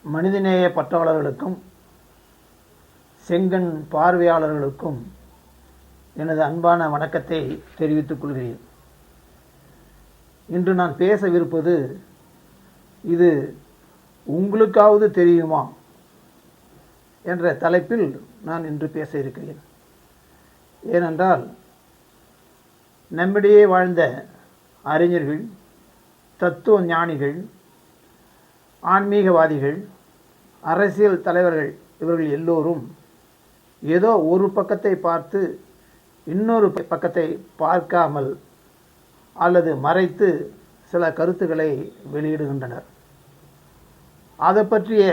மனிதநேய பற்றாளர்களுக்கும் செங்கண் பார்வையாளர்களுக்கும் எனது அன்பான வணக்கத்தை தெரிவித்துக் கொள்கிறேன். இன்று நான் பேசவிருப்பது இது உங்களுக்காவது தெரியுமா என்ற தலைப்பில் நான் இன்று பேச இருக்கிறேன். ஏனென்றால் நம்மிடையே வாழ்ந்த அறிஞர்கள், தத்துவ ஞானிகள், ஆன்மீகவாதிகள், அரசியல் தலைவர்கள் இவர்கள் எல்லோரும் ஏதோ ஒரு பக்கத்தை பார்த்து இன்னொரு பக்கத்தை பார்க்காமல் அல்லது மறைத்து சில கருத்துக்களை வெளியிடுகின்றனர். அதை பற்றிய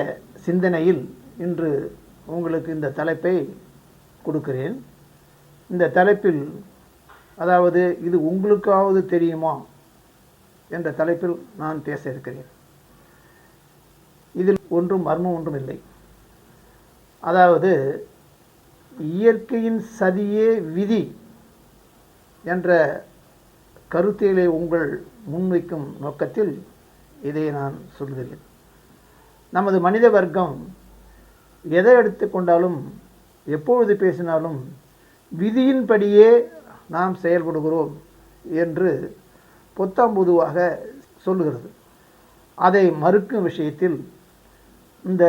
சிந்தனையில் இன்று உங்களுக்கு இந்த தலைப்பை கொடுக்கிறேன். இந்த தலைப்பில் அதாவது இது உங்களுக்காவது தெரியுமா என்ற தலைப்பில் நான் பேச இருக்கிறேன். இதில் ஒன்றும் மர்மம் ஒன்றும் இல்லை. அதாவது இயற்கையின் சதியே விதி என்ற கருத்தியலை உங்கள் முன்வைக்கும் நோக்கத்தில் இதை நான் சொல்கிறேன். நமது மனித வர்க்கம் எதை எடுத்துக்கொண்டாலும் எப்பொழுது பேசினாலும் விதியின்படியே நாம் செயல்படுகிறோம் என்று பொத்தாம் பொதுவாக சொல்லுகிறது. அதை மறுக்கும் விஷயத்தில் இந்த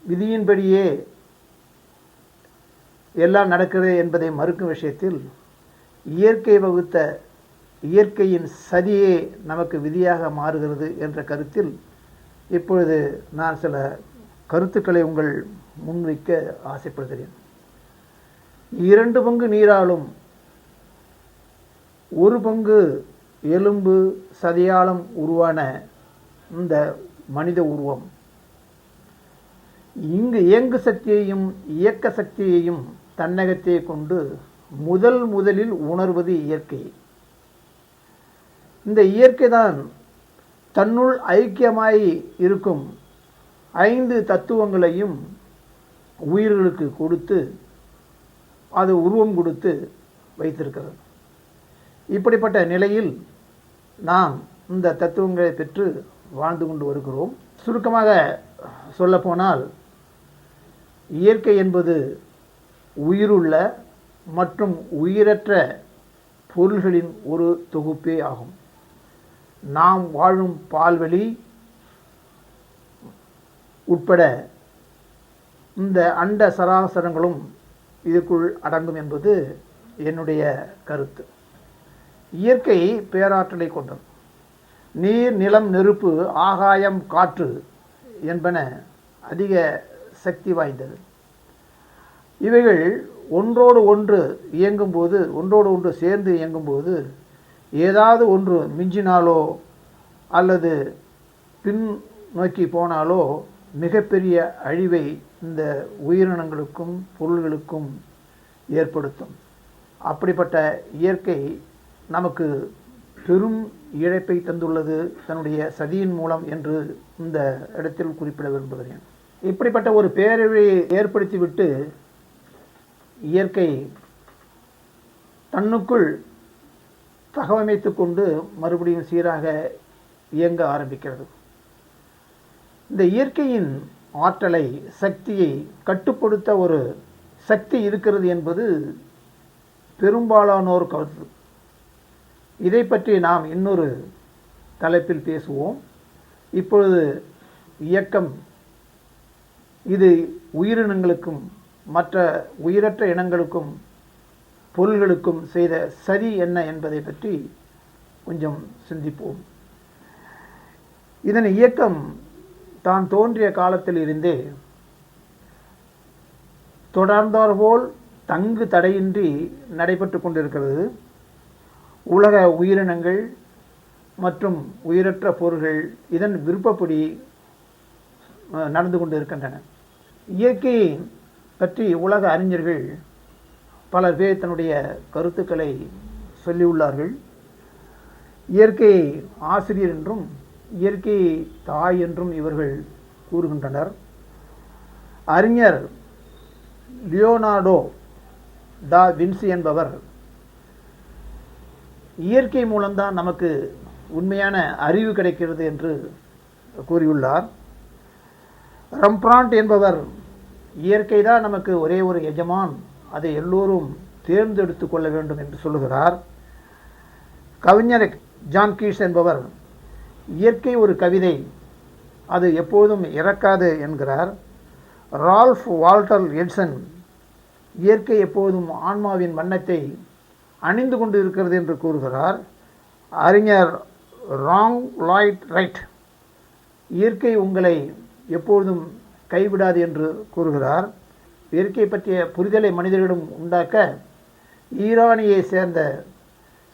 விதியின்படியே எல்லாம் நடக்கிறது என்பதை மறுக்கும் விஷயத்தில் இயற்கை வகுத்த இயற்கையின் சதியே நமக்கு விதியாக மாறுகிறது என்ற கருத்தில் இப்பொழுது நான் சில கருத்துக்களை உங்கள் முன்வைக்க ஆசைப்படுகிறேன். 2 பங்கு நீராலும் 1 பங்கு எலும்பு சதையாலும் உருவான இந்த மனித உருவம் இங்கு இயங்கு சக்தியையும் இயக்க சக்தியையும் தன்னகத்தே கொண்டு முதலில் உணர்வது இயற்கை. இந்த இயற்கைதான் தன்னுள் ஐக்கியமாய் இருக்கும் 5 தத்துவங்களையும் உயிர்களுக்கு கொடுத்து அது உருவம் கொடுத்து வைத்திருக்கிறது. இப்படிப்பட்ட நிலையில் நாம் இந்த தத்துவங்களை பெற்று வாழ்ந்து கொண்டு வருகிறோம். சுருக்கமாக சொல்லப்போனால் இயற்கை என்பது உயிருள்ள மற்றும் உயிரற்ற பொருள்களின் ஒரு தொகுப்பே ஆகும். நாம் வாழும் பால்வெளி உட்பட இந்த அண்ட சராசரங்களும் இதற்குள் அடங்கும் என்பது என்னுடைய கருத்து. இயற்கை பேராற்றலை கொண்டது. நீர், நிலம், நெருப்பு, ஆகாயம், காற்று என்பன அதிக சக்தி வாய்ந்தது. இவைகள் ஒன்றோடு ஒன்று இயங்கும்போது, ஒன்றோடு ஒன்று சேர்ந்து இயங்கும்போது ஏதாவது ஒன்று மிஞ்சினாலோ அல்லது பின் நோக்கி போனாலோ மிகப்பெரிய அழிவை இந்த உயிரினங்களுக்கும் பொருள்களுக்கும் ஏற்படுத்தும். அப்படிப்பட்ட இயற்கை நமக்கு பெரும் இழப்பை தந்துள்ளது தன்னுடைய சதியின் மூலம் என்று இந்த இடத்தில் குறிப்பிட விரும்புகிறேன். இப்படிப்பட்ட ஒரு பேரழிவை ஏற்படுத்திவிட்டு இயற்கை தன்னுக்குள் தகவமைத்து கொண்டு மறுபடியும் சீராக இயங்க ஆரம்பிக்கிறது. இந்த இயற்கையின் ஆற்றலை, சக்தியை கட்டுப்படுத்த ஒரு சக்தி இருக்கிறது என்பது பெரும்பாலானோர் கருத்து. இதை பற்றி நாம் இன்னொரு தலைப்பில் பேசுவோம். இப்பொழுது இயக்கம் இது உயிரினங்களுக்கும் மற்ற உயிரற்ற இனங்களுக்கும் பொருள்களுக்கும் செய்த சதி என்ன என்பதை பற்றி கொஞ்சம் சிந்திப்போம். இதன் இயக்கம் தான் தோன்றிய காலத்தில் இருந்தே தொடர்ந்தாற்போல் தங்கு தடையின்றி நடைபெற்று கொண்டிருக்கிறது. உலக உயிரினங்கள் மற்றும் உயிரற்ற பொருள்கள் இதன் விருப்பப்படி நடந்து கொண்டு இருக்கின்றன. இயற்கையை பற்றி உலக அறிஞர்கள் பலர் பேர் தன்னுடைய கருத்துக்களை சொல்லியுள்ளார்கள். இயற்கையை ஆசிரியர் என்றும் இயற்கையை தாய் என்றும் இவர்கள் கூறுகின்றனர். அறிஞர் லியோனார்டோ டா வின்சி என்பவர் இயற்கை மூலம்தான் நமக்கு உண்மையான அறிவு கிடைக்கிறது என்று கூறியுள்ளார். ரம்பிராண்ட் என்பவர் இயற்கை தான் நமக்கு ஒரே ஒரு எஜமான், அதை எல்லோரும் தேர்ந்தெடுத்து கொள்ள வேண்டும் என்று சொல்லுகிறார். கவிஞர் ஜான் கீட்ஸ் என்பவர் இயற்கை ஒரு கவிதை, அது எப்போதும் இறக்காது என்கிறார். ரால்ஃப் வால்டர் எட்சன் இயற்கை எப்போதும் ஆன்மாவின் வண்ணத்தை அணிந்து கொண்டு இருக்கிறது என்று கூறுகிறார். அறிஞர் ராங் லாய்ட் ரைட் இயற்கை உங்களை எப்பொழுதும் கைவிடாது என்று கூறுகிறார். இயற்கை பற்றிய புரிதலை மனிதர்களிடம் உண்டாக்க ஈரானியை சேர்ந்த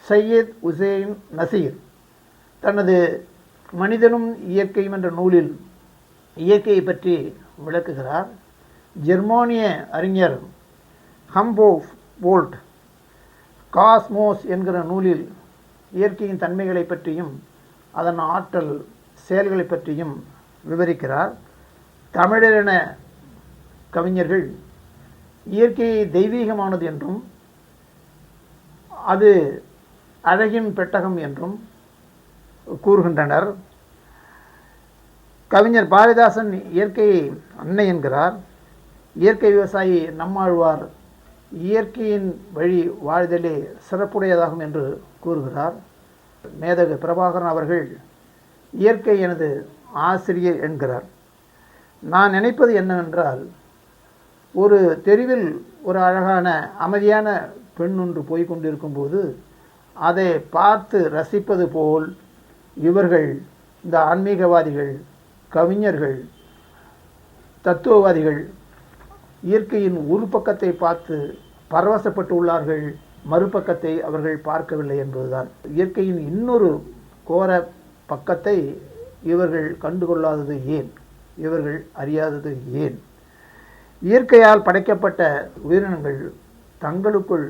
சையத் உசேன் நசீர் தனது மனிதனும் இயற்கையும் என்ற நூலில் இயற்கையை பற்றி விளக்குகிறார். ஜெர்மானிய அறிஞர் ஹம்போல்ட் காஸ்மோஸ் என்கிற நூலில் இயற்கையின் தன்மைகளை பற்றியும் அதன் ஆற்றல் செயல்களை பற்றியும் விவரிக்கிறார். தமிழரின கவிஞர்கள் இயற்கையை தெய்வீகமானது என்றும் அது அழகின் பெட்டகம் என்றும் கூறுகின்றனர். கவிஞர் பாரதிதாசன் இயற்கையை அன்னை என்கிறார். இயற்கை விவசாயி நம்மாழ்வார் இயற்கையின் வழி வாழ்தலே சிறப்புடையதாகும் என்று கூறுகிறார். மேதகு பிரபாகரன் அவர்கள் இயற்கை எனது ஆசிரியர் என்கிறார். நான் நினைப்பது என்னவென்றால், ஒரு தெருவில் ஒரு அழகான அமைதியான பெண் ஒன்று போய்கொண்டிருக்கும் போது அதை பார்த்து ரசிப்பது போல் இவர்கள், இந்த ஆன்மீகவாதிகள், கவிஞர்கள், தத்துவவாதிகள் இயற்கையின் ஒரு பக்கத்தை பார்த்து பரவசப்பட்டு உள்ளார்கள், மறுபக்கத்தை அவர்கள் பார்க்கவில்லை என்பதுதான். இயற்கையின் இன்னொரு கோர பக்கத்தை இவர்கள் கண்டுகொள்ளாதது ஏன்? இவர்கள் அறியாதது ஏன்? இயற்கையால் படைக்கப்பட்ட உயிரினங்கள் தங்களுக்குள்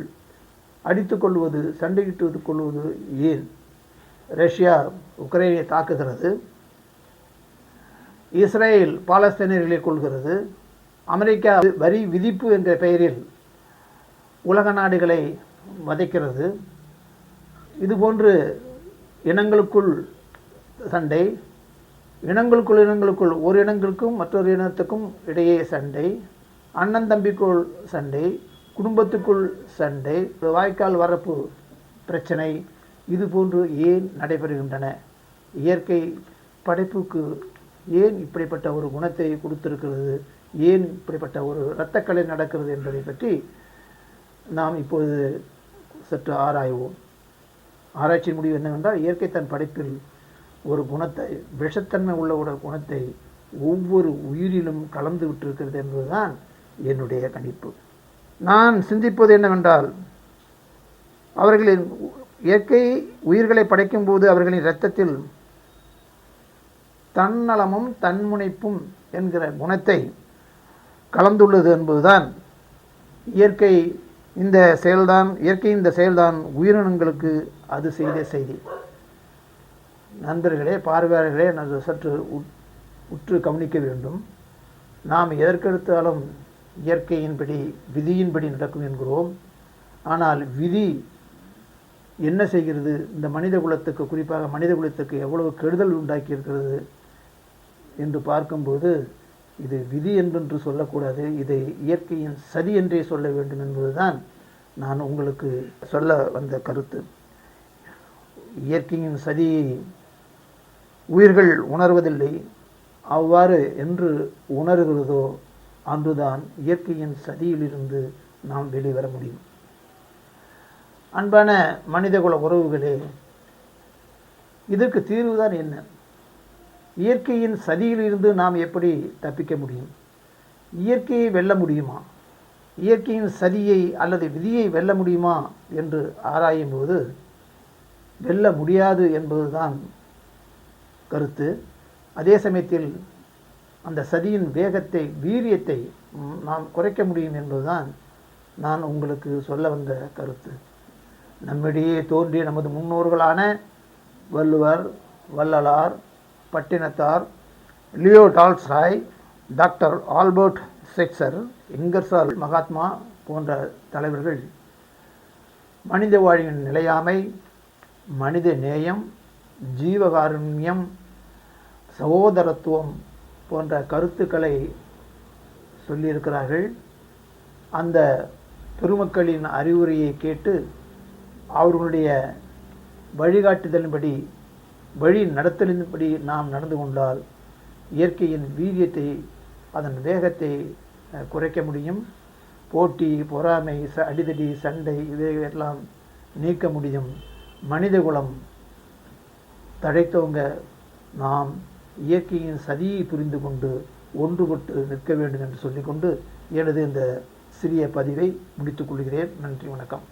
அடித்து கொள்வது, சண்டையிட்டு கொள்வது ஏன்? ரஷ்யா உக்ரைனை தாக்குகிறது, இஸ்ரேல் பாலஸ்தீனியர்களை கொள்கிறது, அமெரிக்கா வரி விதிப்பு என்ற பெயரில் உலக நாடுகளை வதைக்கிறது. இதுபோன்று இனங்களுக்குள் சண்டை, இனங்களுக்குள் ஒரு இனங்களுக்கும் மற்றொரு இனத்துக்கும் இடையே சண்டை, அண்ணன் தம்பிக்குள் சண்டை, குடும்பத்துக்குள் சண்டை, வாய்க்கால் வரப்பு பிரச்சனை, இதுபோன்று ஏன் நடைபெறுகின்றன? இயற்கை படைப்புக்கு ஏன் இப்படிப்பட்ட ஒரு குணத்தை கொடுத்திருக்கிறது? ஏன் இப்படிப்பட்ட ஒரு இரத்தக்களி நடக்கிறது என்பதை பற்றி நாம் இப்பொழுது சற்று ஆராய்வோம். ஆராய்ச்சியின் முடிவு என்னவென்றால், இயற்கை தன் படைப்பில் ஒரு குணத்தை, விஷத்தன்மை உள்ள ஒரு குணத்தை ஒவ்வொரு உயிரிலும் கலந்து விட்டிருக்கிறது என்பதுதான் என்னுடைய கணிப்பு. நான் சிந்திப்பது என்னவென்றால், அவர்களின் இயற்கை உயிர்களை படைக்கும்போது அவர்களின் இரத்தத்தில் தன்னலமும் தன்முனைப்பும் என்கிற குணத்தை கலந்துள்ளது என்பதுதான். இயற்கை இந்த செயல்தான் உயிரினங்களுக்கு அது செய்த செய்தி. நண்பர்களே, பார்வையாளர்களே, நான் சற்று உற்று கவனிக்க வேண்டும். நாம் எதற்கெடுத்தாலும் இயற்கையின்படி, விதியின்படி நடக்கும் என்கிறோம். ஆனால் விதி என்ன செய்கிறது? இந்த மனித குலத்துக்கு, குறிப்பாக மனித குலத்துக்கு எவ்வளவு கெடுதல் உண்டாக்கி இருக்கிறது என்று பார்க்கும்போது, இது விதி என்று சொல்லக்கூடாது, இதை இயற்கையின் சதி என்றே சொல்ல வேண்டும் என்பதுதான் நான் உங்களுக்கு சொல்ல வந்த கருத்து. இயற்கையின் சதியை உயிர்கள் உணர்வதில்லை. அவ்வாறு என்று உணர்கிறதோ அன்றுதான் இயற்கையின் சதியிலிருந்து நாம் வெளிவர முடியும். அன்பான மனிதகுல உறவுகளே, இதற்கு தீர்வுதான் என்ன? இயற்கையின் சதியிலிருந்து நாம் எப்படி தப்பிக்க முடியும்? இயற்கையை வெல்ல முடியுமா? இயற்கையின் சதியை அல்லது விதியை வெல்ல முடியுமா என்று ஆராயும் போது வெல்ல முடியாது என்பதுதான் கருத்து. அதே சமயத்தில் அந்த சதியின் வேகத்தை, வீரியத்தை நாம் குறைக்க முடியும் என்பதுதான் நான் உங்களுக்கு சொல்ல வந்த கருத்து. நம்மிடையே தோன்றிய நமது முன்னோர்களான Valluvar, Vallalar, Pattinathar, Leo Tolstoy, doctor Albert Schweitzer, Ingersoll Mahatma போன்ற தலைவர்கள் மனித வாழ்வின் நிலையாமை, மனித நேயம், ஜீவகாருண்யம், சகோதரத்துவம் போன்ற கருத்துக்களை சொல்லியிருக்கிறார்கள். அந்த பெருமக்களின் அறிவுரையை கேட்டு அவர்களுடைய வழிகாட்டுதலின்படி வழி நடத்தலின்படி நாம் நடந்து கொண்டால் இயற்கையின் வீரியத்தை அதன் வேகத்தை குறைக்க முடியும். போட்டி, பொறாமை, அடிதடி, சண்டை இவையெல்லாம் நீக்க முடியும். மனிதகுலம் தழைத்தவங்க நாம் இயற்கையின் சதியை புரிந்து கொண்டு ஒன்றுபட்டு நிற்க வேண்டும் என்று சொல்லிக்கொண்டு எனது இந்த சிறிய பதிவை முடித்துக் கொள்கிறேன். நன்றி, வணக்கம்.